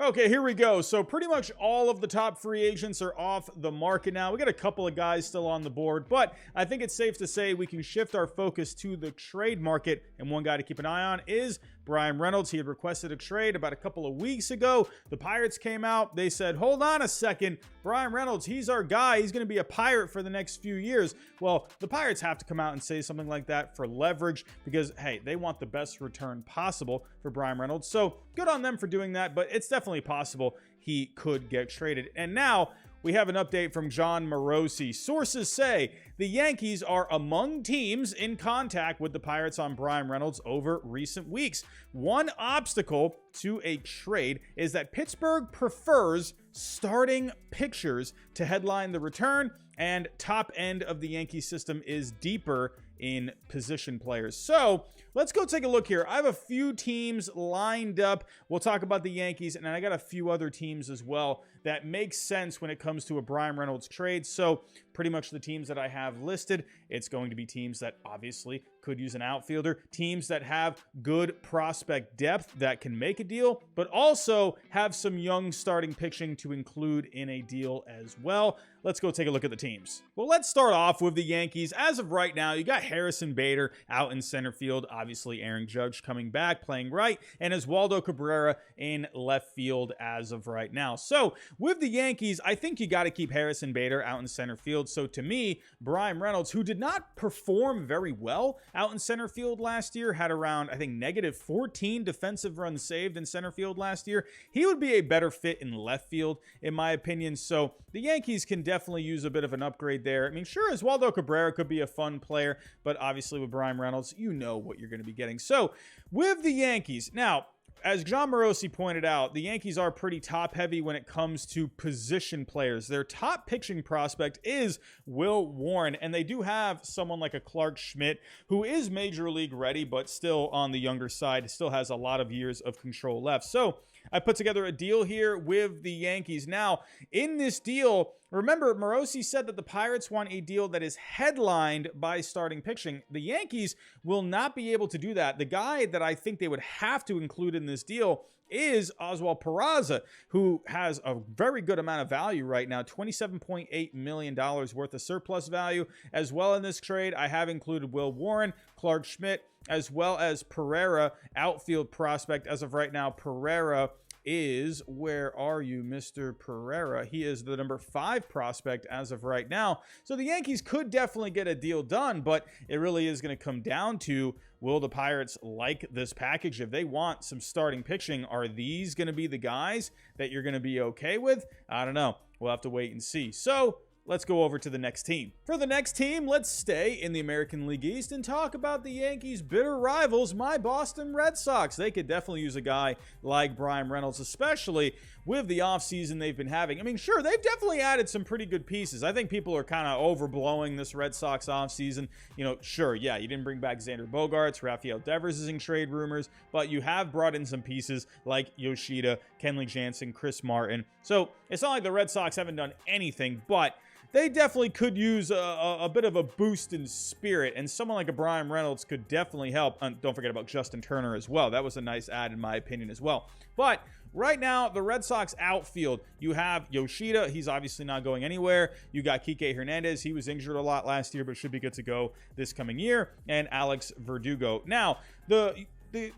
Okay, here we go. So pretty much all of the top free agents are off the market now. We got a couple of guys still on the board, but I think it's safe to say we can shift our focus to the trade market. And one guy to keep an eye on is Bryan Reynolds. He had requested a trade about a couple of weeks ago. The Pirates came out. They said, hold on a second. Bryan Reynolds, he's our guy. He's going to be a Pirate for the next few years. Well, the Pirates have to come out and say something like that for leverage because, hey, they want the best return possible for Bryan Reynolds. So good on them for doing that, but it's definitely possible he could get traded. And now we have an update from Jon Morosi. Sources say the Yankees are among teams in contact with the Pirates on Bryan Reynolds over recent weeks. One obstacle to a trade is that Pittsburgh prefers starting pitchers to headline the return, and top end of the Yankee system is deeper in position players. So let's go take a look here. I have a few teams lined up. We'll talk about the Yankees, and I got a few other teams as well that make sense when it comes to a Bryan Reynolds trade. So pretty much the teams that I have listed, it's going to be teams that obviously could use an outfielder, teams that have good prospect depth that can make a deal, but also have some young starting pitching to include in a deal as well. Let's go take a look at the teams. Well, let's start off with the Yankees. As of right now, you got Harrison Bader out in center field. Obviously, Aaron Judge coming back, playing right, and Oswaldo Cabrera in left field as of right now. So with the Yankees, I think you got to keep Harrison Bader out in center field. So to me, Bryan Reynolds, who did not perform very well out in center field last year, had around, I think, negative 14 defensive runs saved in center field last year. He would be a better fit in left field, in my opinion. So the Yankees can definitely use a bit of an upgrade there. I mean, sure, Oswaldo Cabrera could be a fun player, but obviously with Bryan Reynolds, you know what you're going to be getting. So with the Yankees, now, as Jon Morosi pointed out, the Yankees are pretty top-heavy when it comes to position players. Their top pitching prospect is Will Warren, and they do have someone like a Clark Schmidt, who is Major League ready, but still on the younger side, still has a lot of years of control left. So I put together a deal here with the Yankees. Now, in this deal, remember, Morosi said that the Pirates want a deal that is headlined by starting pitching. The Yankees will not be able to do that. The guy that I think they would have to include in this deal is Oswald Peraza, who has a very good amount of value right now, $27.8 million worth of surplus value. As well in this trade, I have included Will Warren, Clark Schmidt, as well as Pereira, outfield prospect. As of right now, Pereira is, where are you, Mr. Pereira? He is the number 5 prospect as of right now. So the Yankees could definitely get a deal done, but it really is going to come down to, will the Pirates like this package? If they want some starting pitching, are these going to be the guys that you're going to be okay with? I don't know. We'll have to wait and see. So let's go over to the next team. For the next team, let's stay in the American League East and talk about the Yankees' bitter rivals, my Boston Red Sox. They could definitely use a guy like Bryan Reynolds, especially with the offseason they've been having. I mean, sure, they've definitely added some pretty good pieces. I think people are kind of overblowing this Red Sox offseason. You know, sure, yeah, you didn't bring back Xander Bogaerts, Rafael Devers is in trade rumors, but you have brought in some pieces like Yoshida, Kenley Jansen, Chris Martin. So it's not like the Red Sox haven't done anything, but they definitely could use a bit of a boost in spirit, and someone like a Bryan Reynolds could definitely help. And don't forget about Justin Turner as well. That was a nice add in my opinion as well. But right now, the Red Sox outfield, you have Yoshida. He's obviously not going anywhere. You got Kike Hernandez. He was injured a lot last year, but should be good to go this coming year. And Alex Verdugo. Now, the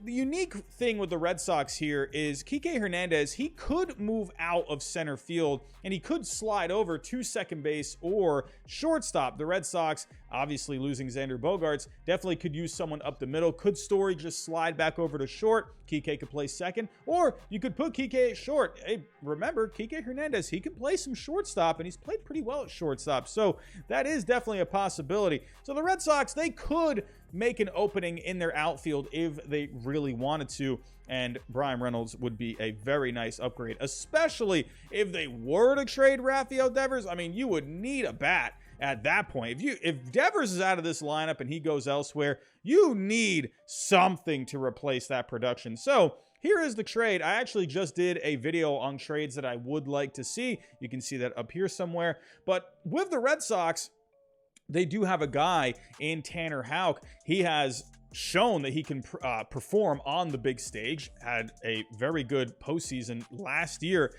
unique thing with the Red Sox here is Kike Hernandez, he could move out of center field and he could slide over to second base or shortstop. The Red Sox, obviously losing Xander Bogaerts, definitely could use someone up the middle. Could Story just slide back over to short? Kike could play second, or you could put Kike at short. Hey, remember, Kike Hernandez, he can play some shortstop, and he's played pretty well at shortstop, so that is definitely a possibility. So the Red Sox, they could make an opening in their outfield if they really wanted to, and Bryan Reynolds would be a very nice upgrade, especially if they were to trade Rafael Devers. I mean, you would need a bat at that point. If Devers is out of this lineup and he goes elsewhere, you need something to replace that production. So here is the trade. I actually just did a video on trades that I would like to see. You can see that up here somewhere. But with the Red Sox, they do have a guy in Tanner Houck. He has shown that he can perform on the big stage. Had a very good postseason last year,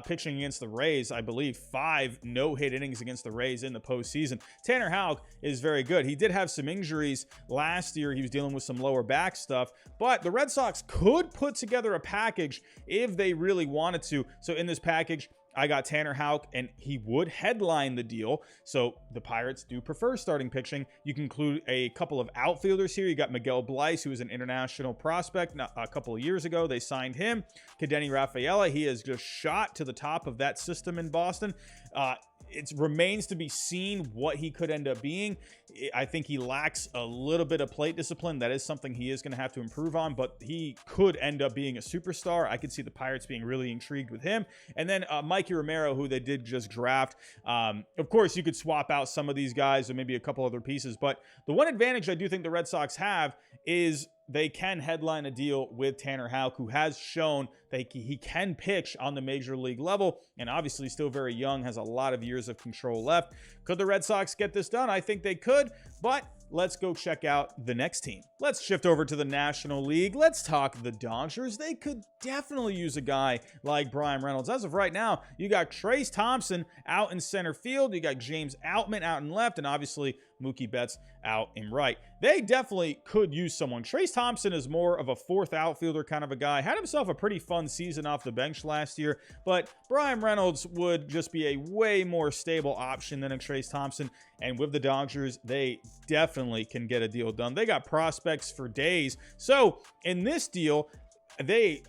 pitching against the Rays. I believe 5 no-hit innings against the Rays in the postseason. Tanner Houck is very good. He did have some injuries last year. He was dealing with some lower back stuff, but the Red Sox could put together a package if they really wanted to. So in this package, I got Tanner Houck, and he would headline the deal. So the Pirates do prefer starting pitching. You can include a couple of outfielders here. You got Miguel Bleis, who is an international prospect. A couple of years ago, they signed him. Kadeni Rafaela, he has just shot to the top of that system in Boston. It remains to be seen what he could end up being. I think he lacks a little bit of plate discipline. That is something he is going to have to improve on, but he could end up being a superstar. I could see the Pirates being really intrigued with him. And then Mikey Romero, who they did just draft. Of course, you could swap out some of these guys or maybe a couple other pieces, but the one advantage I do think the Red Sox have is they can headline a deal with Tanner Houck, who has shown that he can pitch on the major league level, and obviously still very young, has a lot of years of control left. Could the Red Sox get this done? I think they could, but let's go check out the next team. Let's shift over to the National League. Let's talk the Dodgers. They could definitely use a guy like Bryan Reynolds. As of right now, you got Trayce Thompson out in center field. You got James Outman out in left, and obviously Mookie Betts out in right. They definitely could use someone. Trayce Thompson is more of a fourth outfielder kind of a guy. Had himself a pretty fun season off the bench last year, but Bryan Reynolds would just be a way more stable option than a Trayce Thompson. And with the Dodgers, they definitely can get a deal done. They got prospects for days. So in this deal, they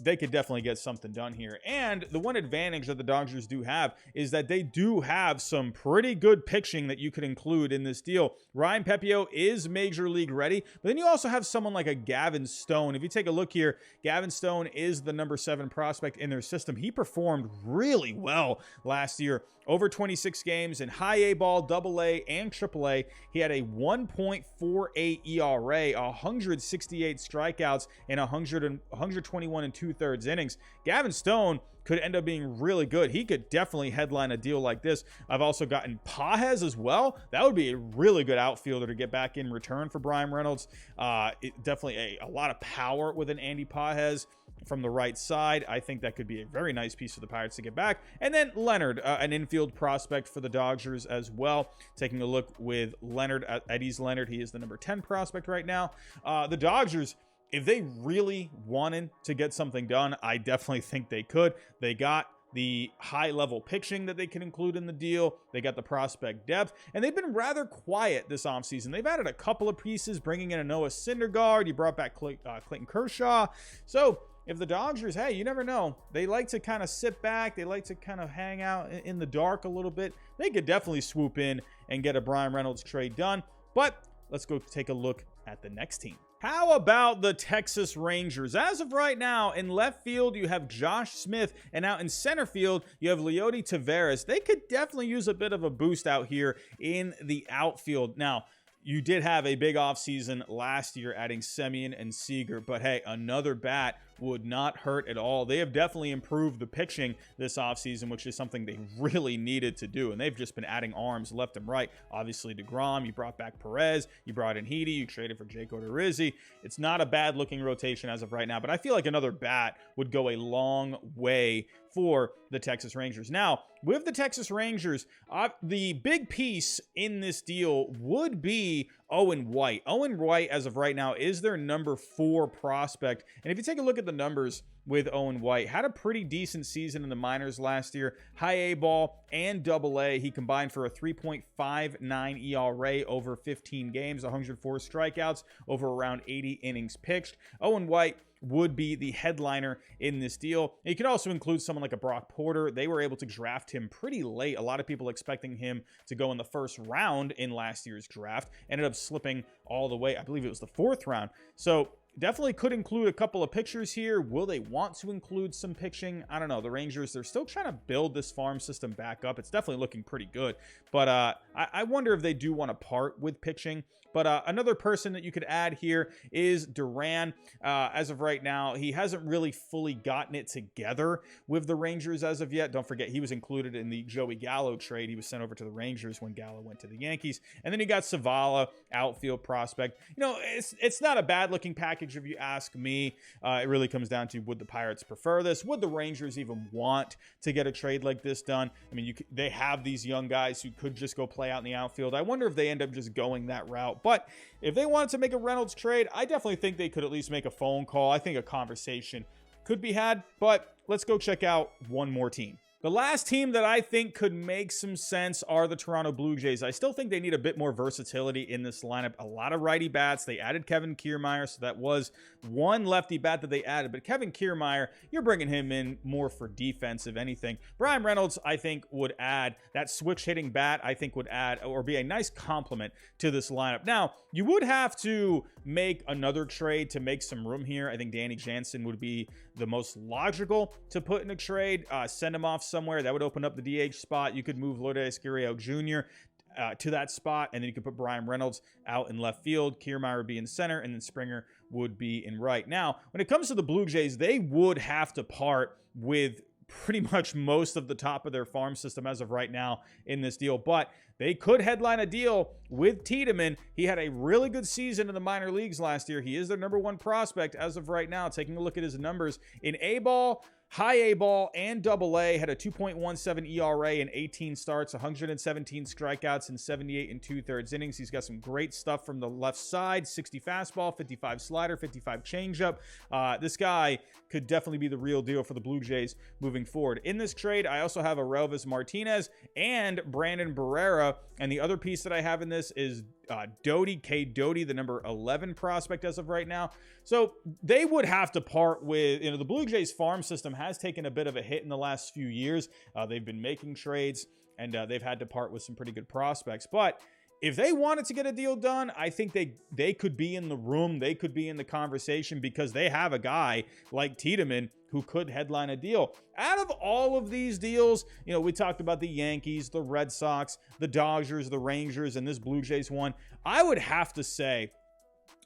could definitely get something done here. And the one advantage that the Dodgers do have is that they do have some pretty good pitching that you could include in this deal. Ryan Pepiot is major league ready, but then you also have someone like a Gavin Stone. If you take a look here, Gavin Stone is the number 7 prospect in their system. He performed really well last year. Over 26 games in high A ball, double A, and triple A. He had a 1.48 ERA, 168 strikeouts, and 121 and 2/3 innings. Gavin Stone could end up being really good. He could definitely headline a deal like this. I've also gotten Pages as well. That would be a really good outfielder to get back in return for Bryan Reynolds. Definitely a lot of power with an Andy Pages from the right side. I think that could be a very nice piece for the Pirates to get back. And then Leonard, an infield prospect for the Dodgers as well. Taking a look with Leonard, Eddie's Leonard. He is the number 10 prospect right now. The Dodgers, if they really wanted to get something done, I definitely think they could. They got the high-level pitching that they can include in the deal. They got the prospect depth, and they've been rather quiet this offseason. They've added a couple of pieces, bringing in a Noah Syndergaard. You brought back Clayton Kershaw. So if the Dodgers, hey, you never know. They like to kind of sit back. They like to kind of hang out in the dark a little bit. They could definitely swoop in and get a Bryan Reynolds trade done. But let's go take a look at the next team. How about the Texas Rangers? As of right now, in left field, you have Josh Smith, and out in center field, you have Leody Taveras. They could definitely use a bit of a boost out here in the outfield. Now, you did have a big offseason last year adding Semien and Seager, but hey, another bat would not hurt at all. They have definitely improved the pitching this offseason, which is something they really needed to do, and they've just been adding arms left and right. Obviously, DeGrom, you brought back Perez, you brought in Heedy, you traded for Jake Odorizzi. It's not a bad-looking rotation as of right now, but I feel like another bat would go a long way for the Texas Rangers. Now, with the Texas Rangers, the big piece in this deal would be Owen White. Owen White, as of right now, is their number 4 prospect. And if you take a look at the numbers with Owen White, had a pretty decent season in the minors last year. High A ball and double A. He combined for a 3.59 ERA over 15 games, 104 strikeouts over around 80 innings pitched. Owen White would be the headliner in this deal. You could also include someone like a Brock Porter. They were able to draft him pretty late. A lot of people expecting him to go in the first round in last year's draft. Ended up slipping all the way. I believe it was the 4th round. So definitely could include a couple of pitchers here. Will they want to include some pitching? I don't know. The Rangers, they're still trying to build this farm system back up. It's definitely looking pretty good. But I wonder if they do want to part with pitching. But another person that you could add here is Duran. As of right now, he hasn't really fully gotten it together with the Rangers as of yet. Don't forget, he was included in the Joey Gallo trade. He was sent over to the Rangers when Gallo went to the Yankees. And then you got Zavala, outfield prospect. You know, it's not a bad looking package if you ask me. It really comes down to, would the Pirates prefer this? Would the Rangers even want to get a trade like this done? I mean, they have these young guys who could just go play out in the outfield. I wonder if they end up just going that route. But if they wanted to make a Reynolds trade, I definitely think they could at least make a phone call. I think a conversation could be had. But let's go check out one more team. The last team that I think could make some sense are the Toronto Blue Jays. I still think they need a bit more versatility in this lineup. A lot of righty bats. They added Kevin Kiermaier, so that was one lefty bat that they added. But Kevin Kiermaier, you're bringing him in more for defense, if anything. Bryan Reynolds, I think, would add that switch-hitting bat. I think would add or be a nice complement to this lineup. Now, you would have to make another trade to make some room here. I think Danny Jansen would be the most logical to put in a trade. Send him off somewhere. That would open up the DH spot. You could move Lourdes Gurriel Jr. To that spot, and then you could put Bryan Reynolds out in left field. Kiermaier would be in center, and then Springer would be in right. Now, when it comes to the Blue Jays, they would have to part with pretty much most of the top of their farm system as of right now in this deal, but they could headline a deal with Tiedemann. He had a really good season in the minor leagues last year. He is their number one prospect as of right now. Taking a look at his numbers in A-ball, high A-ball, and double A, had a 2.17 ERA in 18 starts, 117 strikeouts in 78 and 2/3 innings. He's got some great stuff from the left side, 60 fastball, 55 slider, 55 changeup. This guy could definitely be the real deal for the Blue Jays moving forward. In this trade, I also have Aurelvis Martinez and Brandon Barrera, and the other piece that I have in this is Doty, K. Doty, the number 11 prospect as of right now. So they would have to part with, the Blue Jays farm system has taken a bit of a hit in the last few years. They've been making trades, and they've had to part with some pretty good prospects. But if they wanted to get a deal done, I think they could be in the room. They could be in the conversation because they have a guy like Tiedemann who could headline a deal. Out of all of these deals, we talked about the Yankees, the Red Sox, the Dodgers, the Rangers, and this Blue Jays one. I would have to say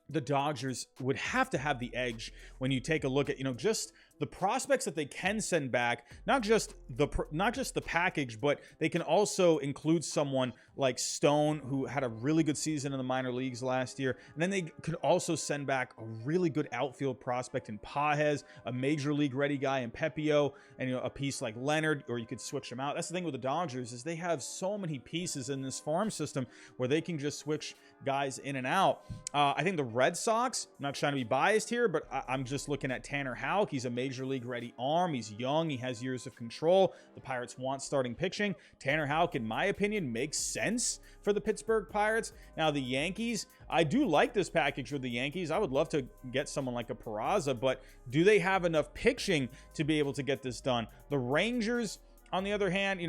the Dodgers would have to have the edge when you take a look at, just the prospects that they can send back, not just the package, but they can also include someone like Stone, who had a really good season in the minor leagues last year. And then they could also send back a really good outfield prospect in Pages, a major league ready guy in Pepio, and a piece like Leonard, or you could switch them out. That's the thing with the Dodgers, is they have so many pieces in this farm system where they can just switch guys in and out. I think the Red Sox, I'm not trying to be biased here, but I'm just looking at Tanner Houck. He's a major league ready arm. He's young. He has years of control. The Pirates want starting pitching. Tanner Houck, in my opinion, makes sense for the Pittsburgh Pirates. Now, the Yankees, I do like this package with the Yankees. I would love to get someone like a Peraza, but do they have enough pitching to be able to get this done? The Rangers, on the other hand,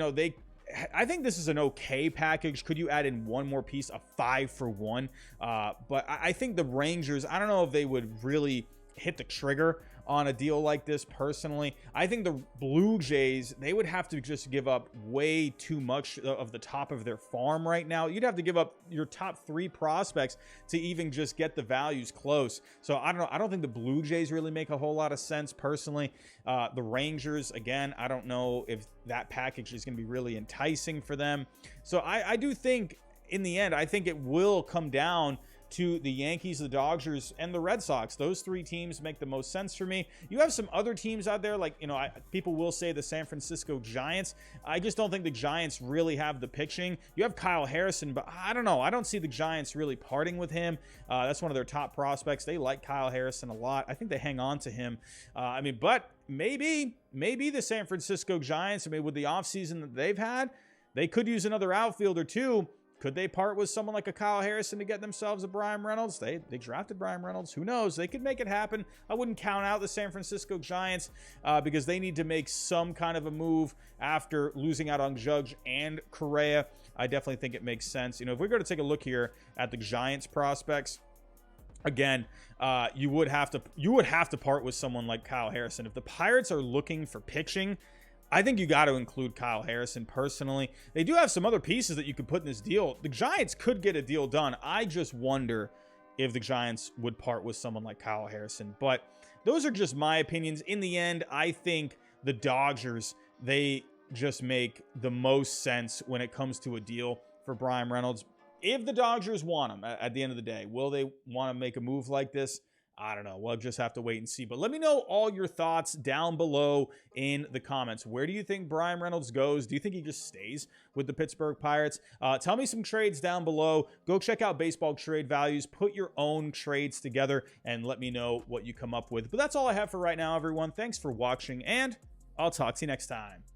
I think this is an okay package. Could you add in one more piece, a 5-for-1? But I think the Rangers, I don't know if they would really hit the trigger on a deal like this personally. I think the Blue Jays, they would have to just give up way too much of the top of their farm right now. You'd have to give up your top 3 prospects to even just get the values close. So I don't know. I don't think the Blue Jays really make a whole lot of sense personally. The Rangers, again, I don't know if that package is going to be really enticing for them. So I do think in the end, I think it will come down to the Yankees, the Dodgers, and the Red Sox. Those 3 teams make the most sense for me. You have some other teams out there, like, people will say the San Francisco Giants. I just don't think the Giants really have the pitching. You have Kyle Harrison, but I don't know. I don't see the Giants really parting with him. That's one of their top prospects. They like Kyle Harrison a lot. I think they hang on to him. But maybe the San Francisco Giants, with the offseason that they've had, they could use another outfielder too. Could they part with someone like a Kyle Harrison to get themselves a Bryan Reynolds? They drafted Bryan Reynolds. Who knows? They could make it happen. I wouldn't count out the San Francisco Giants because they need to make some kind of a move after losing out on Judge and Correa. I definitely think it makes sense. If we're going to take a look here at the Giants prospects, again, you would have to part with someone like Kyle Harrison. If the Pirates are looking for pitching, I think you got to include Kyle Harrison personally. They do have some other pieces that you could put in this deal. The Giants could get a deal done. I just wonder if the Giants would part with someone like Kyle Harrison. But those are just my opinions. In the end, I think the Dodgers, they just make the most sense when it comes to a deal for Bryan Reynolds. If the Dodgers want him at the end of the day, will they want to make a move like this? I don't know. We'll just have to wait and see. But let me know all your thoughts down below in the comments. Where do you think Bryan Reynolds goes? Do you think he just stays with the Pittsburgh Pirates? Tell me some trades down below. Go check out Baseball Trade Values. Put your own trades together and let me know what you come up with. But that's all I have for right now, everyone. Thanks for watching, and I'll talk to you next time.